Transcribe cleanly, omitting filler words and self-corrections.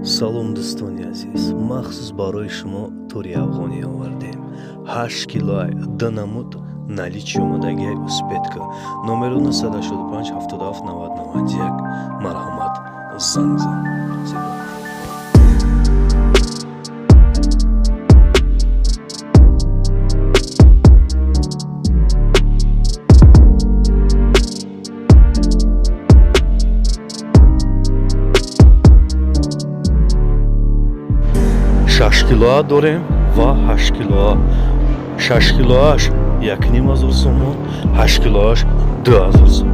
салом дӯстони азиз, махсус барои шумо тури авгони овардем. 8 килоай донамуд наличи омадагиай успетка. Номеро 985 77 90 91. Марҳамат, занг зан. Шаш килоа дорем ва 8 килоа. 6 килоаш 1500 сомон, 8 килоаш 2000 сомон.